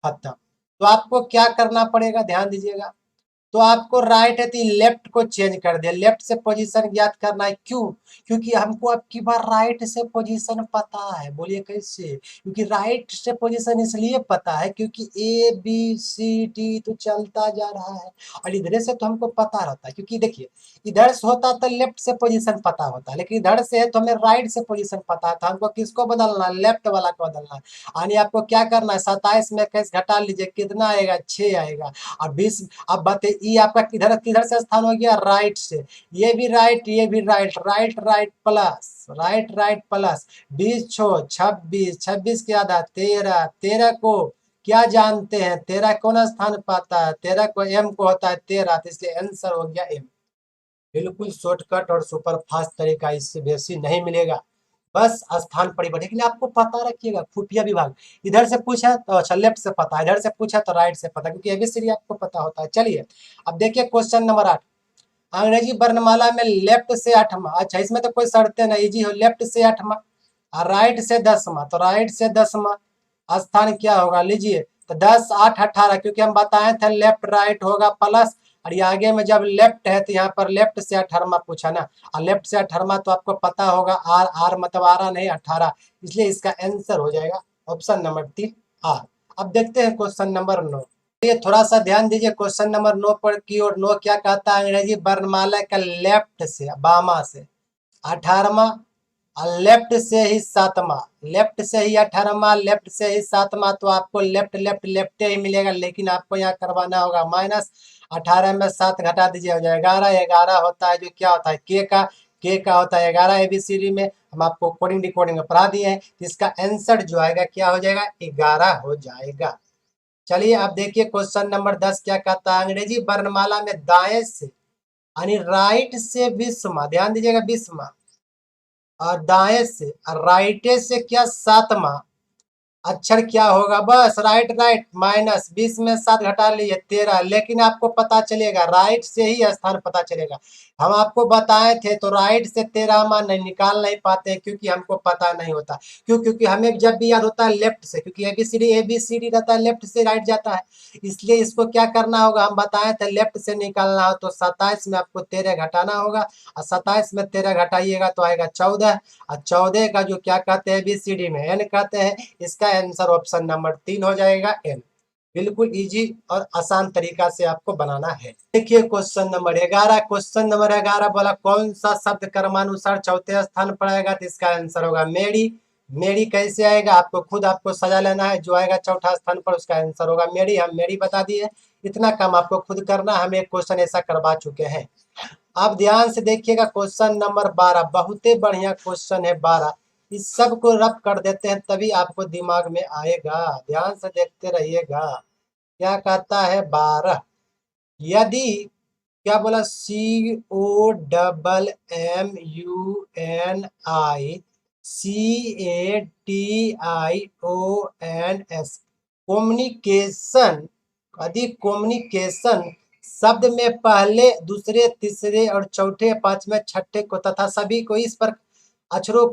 Speaker 1: खत्म। तो आपको क्या करना पड़ेगा, ध्यान दीजिएगा। तो आपको राइट है तो लेफ्ट को चेंज कर दिया, लेफ्ट से पोजीशन ज्ञात करना है। क्यों? क्योंकि हमको अब की बार राइट से पोजीशन पता है। बोलिए कैसे? क्योंकि राइट से पोजीशन इसलिए पता है क्योंकि ए बी सी डी तो चलता जा रहा है, और इधर से तो हमको पता रहता है। क्योंकि देखिए, इधर से होता तो लेफ्ट से पोजीशन पता होता, लेकिन इधर से है तो हमें राइट से पोजीशन पता है। तो हमको किसको बदलना है? लेफ्ट वाला को बदलना है। यानी आपको क्या करना है, 27 में 21 घटा लीजिए, कितना आएगा? 6 आएगा। और 20, अब बताइए ये आपका किधर किधर से स्थान हो गया? राइट से। ये भी राइट, ये भी right, right right plus right right plus 20 छो 26, 26 के आधा 13, 13 को क्या जानते हैं? 13 कौन स्थान पाता है? 13 को एम को होता है 13, तो इसलिए आंसर हो गया एम। बिल्कुल शॉर्टकट और सुपर फास्ट तरीका, इससे बेसी नहीं मिलेगा। बस स्थान परिवर्तन के लिए आपको पता रखिएगा, खुफिया विभाग। इधर से पूछा तो अच्छा लेफ्ट से पता, इधर से पूछा तो राइट से पता, क्योंकि एबीसीडी आपको पता होता है। चलिए अब देखिए क्वेश्चन नंबर 8, अंग्रेजी वर्णमाला में लेफ्ट से 8वां। अच्छा इसमें तो कोई शर्तें नहीं जी, हो लेफ्ट से 8वां और राइट से 10वां, तो राइट से 10वां स्थान क्या होगा? लीजिए, तो 10 8 18, क्योंकि हम बताए थे लेफ्ट राइट होगा प्लस, और ये आगे में जब लेफ्ट है तो यहाँ पर लेफ्ट से 18वां पूछा ना, और लेफ्ट से 18वां तो आपको पता होगा आर, आर मतलब 12 नहीं 18, इसलिए इसका आंसर हो जाएगा ऑप्शन नंबर 3 आर। अब देखते हैं क्वेश्चन नंबर 9। ये थोड़ा सा ध्यान दीजिए क्वेश्चन नंबर 9 पर की ओर। 9 क्या कहता है? अंग्रेजी वर्णमाला का लेफ्ट से बामा से 18वां और लेफ्ट से ही 7वां, लेफ्ट से ही 18वां, लेफ्ट से ही 7वां, तो आपको लेफ्ट लेफ्ट लेफ्ट ही मिलेगा। लेकिन आपको यहाँ करवाना होगा माइनस, 18 में 7 घटा दीजिए, हो जाएगा 11। 11 होता है जो क्या होता है? के का होता है 11 एबीसीडी में, हम आपको कोडिंग डिकोडिंग में पढ़ा दिए हैं। तो इसका आंसर जो आएगा क्या हो जाएगा? 11 हो जाएगा। चलिए अब देखिए क्वेश्चन नंबर 10 क्या कहता है? अंग्रेजी वर्णमाला में दाएं से यानी राइट से 20वां, ध्यान दीजिएगा 20वां, और दाएं से और राइटे से क्या 7वां अक्षर क्या होगा? बस राइट राइट माइनस 20 में 7 घटा लिए 13। लेकिन आपको पता चलेगा राइट से ही स्थान पता चलेगा। हम आपको बताए थे तो राइट से 13वां नहीं निकाल नहीं पाते क्योंकि हमको पता नहीं होता। क्यों? क्योंकि हमें जब भी याद होता है लेफ्ट से, क्योंकि एबीसीडी रहता है लेफ्ट से राइट जाता है। इसलिए इसको क्या करना होगा? हम बताए थे लेफ्ट से निकालना हो तो 27 में आपको 13 घटाना होगा, और 27 में 13 घटाइएगा तो आएगा 14, और 14 का जो क्या कहते हैं एबीसीडी में एन कहते हैं। इसका आंसर ऑप्शन नंबर 3 हो जाएगा एन। बिल्कुल इजी और आसान तरीका से आपको बनाना है। देखिए क्वेश्चन नंबर 11। क्वेश्चन नंबर 11 बोला कौन सा शब्द क्रमानुसार चौथे स्थान पर आएगा? तो इसका आंसर होगा मेरी। मेरी कैसे आएगा? आपको खुद आपको सजा लेना है, जो आएगा चौथा स्थान पर उसका आंसर होगा मेरी। हम मेरी बता दिए, इतना काम आपको खुद करना। हम एक क्वेश्चन ऐसा करवा चुके हैं। आप ध्यान से देखिएगा क्वेश्चन नंबर 12, बहुत ही बढ़िया क्वेश्चन है 12। इस सब को रब कर देते हैं तभी आपको दिमाग में आएगा, ध्यान से देखते रहिएगा। क्या कहता है 12? यदि क्या बोला? COMMUNICATIONS communication. यदि कम्युनिकेशन शब्द में पहले दूसरे तीसरे और चौथे पांचवें छठे को तथा सभी को इस पर अक्षरों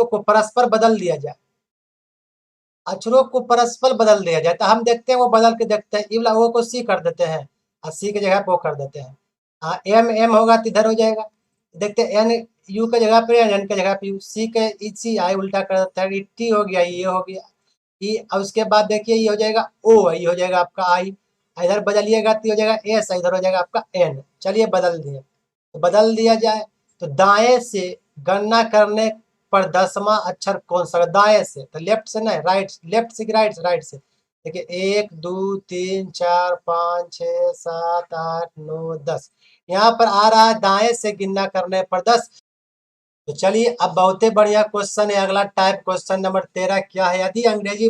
Speaker 1: को परस्पर बदल दिया जाए, अक्षरों को परस्पर बदल दिया जाए, तो हम देखते हैं वो बदल के देखते हैं। ई वाला ओ को सी कर देते हैं और सी की जगह पे ओ कर देते हैं। हाँ एम एम होगा तो इधर हो जाएगा। देखते हैं एन यू के जगह पे एन के जगह पे यू, सी के ई सी आई उल्टा कर देता है। टी हो गया, ये हो गया ई। अब उसके बाद देखिए ये हो जाएगा ओ, ये हो जाएगा आपका आई। इधर बदलिएगा तो हो जाएगा एस, इधर हो जाएगा आपका एन। चलिए बदल दिए, तो बदल दिया जाए तो दाएं से गणना करने पर 10वां अक्षर कौन सा? दाएं से तो लेफ्ट से नहीं, राइट, लेफ्ट से राइट से, राइट से। देखिए 1 2 3 4 5 6 7 8 9 10, यहाँ पर आ रहा है दाएं से गिनना करने पर 10। तो चलिए अब बहुत ही बढ़िया क्वेश्चन है अगला टाइप। क्वेश्चन नंबर 13 क्या है? यदि अंग्रेजी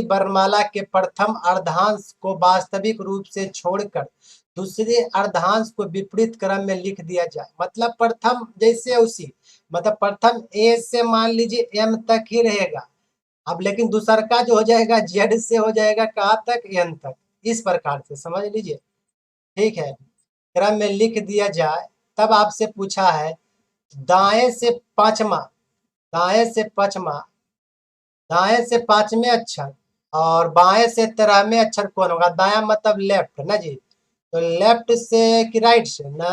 Speaker 1: वर्णमाला के प्रथम अर्धांश को वास्तविक रूप से छोड़कर दूसरे अर्धांश को विपरीत क्रम में लिख दिया जाए, मतलब प्रथम जैसे उसी, मतलब प्रथम ए से मान लीजिए एम तक ही रहेगा, अब लेकिन दूसरा का जो हो जाएगा जेड से हो जाएगा कहाँ तक, एन तक, इस प्रकार से समझ लीजिए। ठीक है, क्रम में लिख दिया जाए। तब आपसे पूछा है दाएं से पांचवा, दाएं से पांचवा, दाएं से पांचवें अक्षर और बाएं से 13वें अक्षर कौन होगा? दायां मतलब लेफ्ट ना जी, तो लेफ्ट से कि राइट से ना,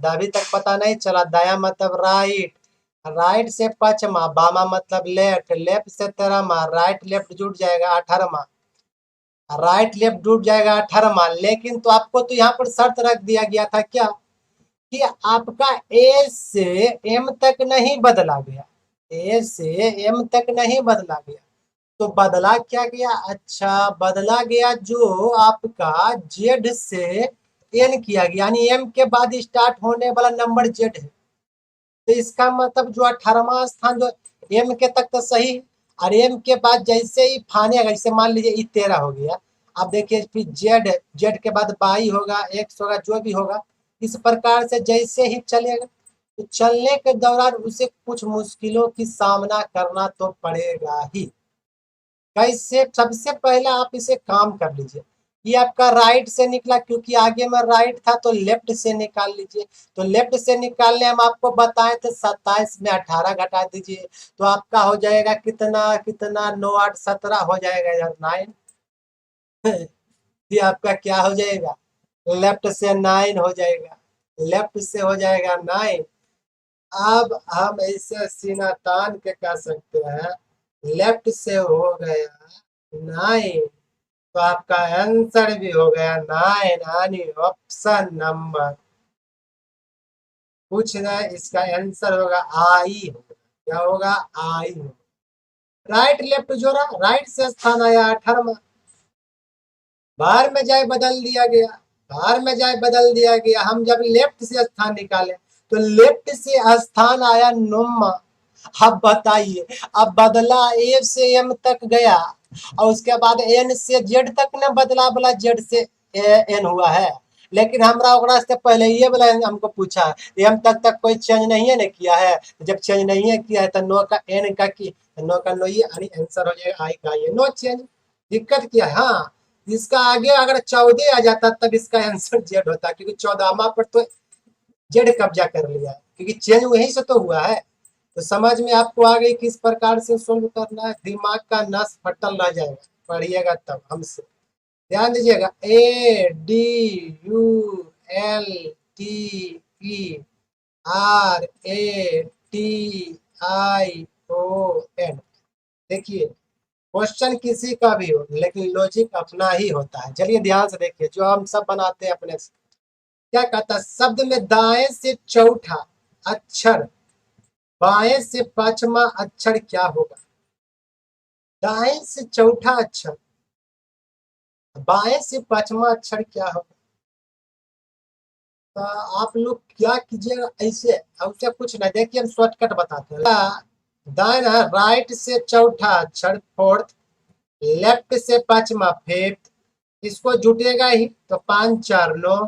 Speaker 1: अभी तक पता नहीं चला। दायां मतलब राइट, राइट से पांचवा, बामा मतलब लेफ्ट, लेफ्ट से 13वां, राइट लेफ्ट जुड़ जाएगा 18वां, राइट लेफ्ट जुड़ जाएगा 18वां। लेकिन तो आपको तो यहाँ पर शर्त रख दिया गया था क्या, कि आपका ए से एम तक नहीं बदला गया, ए से एम तक नहीं बदला गया। तो बदला क्या गया? अच्छा, बदला गया जो आपका जेड से एन किया गया, यानी एम के बाद स्टार्ट होने वाला नंबर जेड है। तो इसका मतलब जो 18वां स्थान जो एम के तक तो सही है, और एम के बाद जैसे ही फाने, जैसे मान लीजिए ई 13 हो गया, अब देखिए फिर जेड, जेड के बाद बाई होगा, एक्स होगा, जो भी होगा, इस प्रकार से जैसे ही चलेगा, तो चलने के दौरान उसे कुछ मुश्किलों की सामना करना तो पड़ेगा ही। कैसे? सबसे पहले आप इसे काम कर लीजिए। ये आपका राइट से निकला, क्योंकि आगे में राइट था, तो लेफ्ट से निकाल लीजिए। तो लेफ्ट से निकालने हम आपको बताए थे 27 में 18 घटा दीजिए, तो आपका हो जाएगा कितना कितना, 9 8 17 हो जाएगा यार, 9। ये आपका क्या हो जाएगा? लेफ्ट से 9 हो जाएगा, लेफ्ट से हो जाएगा 9। अब हम ऐसे सीना तान के कह सकते हैं, लेफ्ट से हो गया 9, तो आपका आंसर भी हो गया 9, यानी ऑप्शन नंबर, पूछ रहे इसका आंसर होगा आई होगा। क्या होगा? आई होगा। राइट लेफ्ट जोड़ा, राइट से स्थान आया 18वां, बाहर में जाए बदल दिया गया, बाहर में जाए बदल दिया गया। हम जब लेफ्ट से स्थान निकाले, तो लेफ्ट से स्थान आया 9वां। अब बताइए, अब बदला ए से एम तक गया, और उसके बाद एन से जेड तक न बदला, बोला जेड से एन हुआ है। लेकिन हमरा ओकरा से पहले ये बोला, हमको पूछा एम तक कोई चेंज नहीं है ना किया है। जब चेंज नहीं है किया है, तो नो का एन का की, नो का नो, ये आंसर हो जाएगा आई का ये, नो चेंज। दिक्कत क्या है? हाँ, इसका आगे अगर 14 आ जाता तब इसका आंसर जेड होता, क्योंकि 14वां पर तो जेड कब्जा कर लिया है, क्योंकि चेंज वहीं से तो हुआ है। तो समझ में आपको आ गई किस प्रकार से सोल्व करना है, दिमाग का नस फटल रह जाएगा, पढ़िएगा तब हमसे। ध्यान दीजिएगा, A D U L T E R A T I O N. देखिए, क्वेश्चन किसी का भी हो, लेकिन लॉजिक अपना ही होता है। चलिए ध्यान से देखिए, जो हम सब बनाते हैं अपने से। क्या कहता है? शब्द में दाएं से चौथा अक्षर, बाएं से पांचवा अक्षर क्या होगा? दाएं से चौथा अक्षर, बाएं से पांचवा अक्षर क्या होगा? तो आप लोग क्या कीजिएगा, ऐसे ऐसे कुछ नहीं, देखिए हम शॉर्टकट बताते हैं। दाएं, राइट से चौथा अक्षर फोर्थ, लेफ्ट से पांचवा फिफ्थ, इसको जुटेगा ही, तो 5 4 9।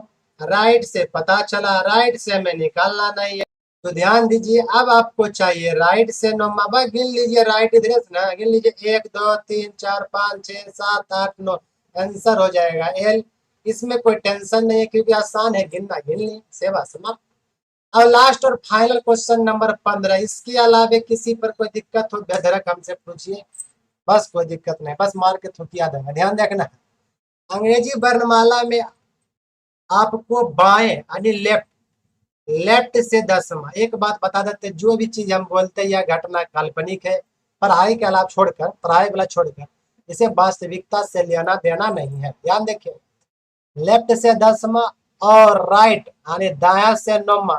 Speaker 1: राइट से पता चला, राइट से हमें निकालना नहीं है। तो ध्यान दीजिए, अब आपको चाहिए राइट से 9, बाबा गिन लीजिए, राइट इधर से ना गिन लीजिए, 1 2 3 4 5 6 7 8 9, आंसर हो जाएगा एल। इसमें कोई टेंशन नहीं है, क्योंकि आसान है गिनना, गिन ली, सेवा समाप्त। अब लास्ट और फाइनल क्वेश्चन नंबर 15, इसके अलावे किसी पर कोई दिक्कत हो बेधड़क हमसे पूछिए, बस कोई दिक्कत नहीं, बस मार के थुकिया देंगे। ध्यान रखना, अंग्रेजी वर्णमाला में आपको बाएं यानी लेफ्ट, लेफ्ट से 10वां। एक बात बता देते, जो भी चीज हम बोलते हैं यह घटना काल्पनिक है, पढ़ाई के अलावा छोड़कर, पढ़ाई वाला छोड़कर, इसे वास्तविकता से लेना देना नहीं है। ध्यान देखिए, लेफ्ट से 10वां और राइट यानी दाया से 9वां,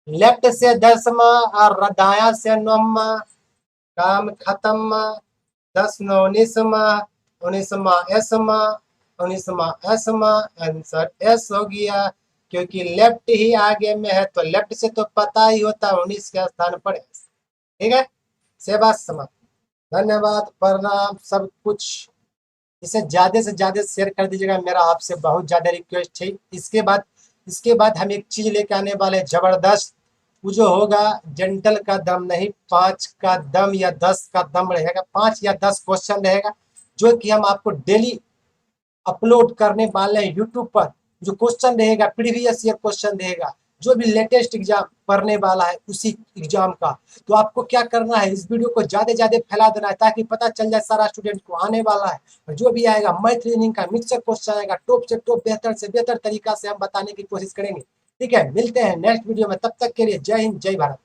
Speaker 1: लेफ्ट से 10वां और दाया से 9वां, काम खत्म। 10 9 19वां, 19वां एसवां, 19वां एसवां, आंसर एस हो गया, क्योंकि लेफ्ट ही आगे में है, तो लेफ्ट से तो पता ही होता 19 के स्थान पर। ठीक है, सेवा समाप्त। धन्यवाद, प्रणाम, सब कुछ। इसे ज्यादा से ज्यादा शेयर कर दीजिएगा, मेरा आपसे बहुत ज्यादा रिक्वेस्ट है। इसके बाद हम एक चीज लेके आने वाले जबरदस्त, वो जो होगा जेंटल का दम नहीं, 5 का दम या 10 का दम रहेगा, 5 या 10 क्वेश्चन रहेगा जो कि हम आपको डेली अपलोड करने वाले हैं यूट्यूब पर। जो क्वेश्चन रहेगा प्रीवियस ईयर क्वेश्चन रहेगा, जो भी लेटेस्ट एग्जाम पढ़ने वाला है उसी एग्जाम का। तो आपको क्या करना है, इस वीडियो को ज्यादा ज्यादा फैला देना है ताकि पता चल जाए सारा स्टूडेंट को आने वाला है। और जो भी आएगा मैथ रीजनिंग का मिक्सर क्वेश्चन आएगा, टॉप से टॉप बेहतर से बेहतर तरीका से हम बताने की कोशिश करेंगे। ठीक है, मिलते हैं नेक्स्ट वीडियो में, तब तक के लिए जय हिंद जय भारत।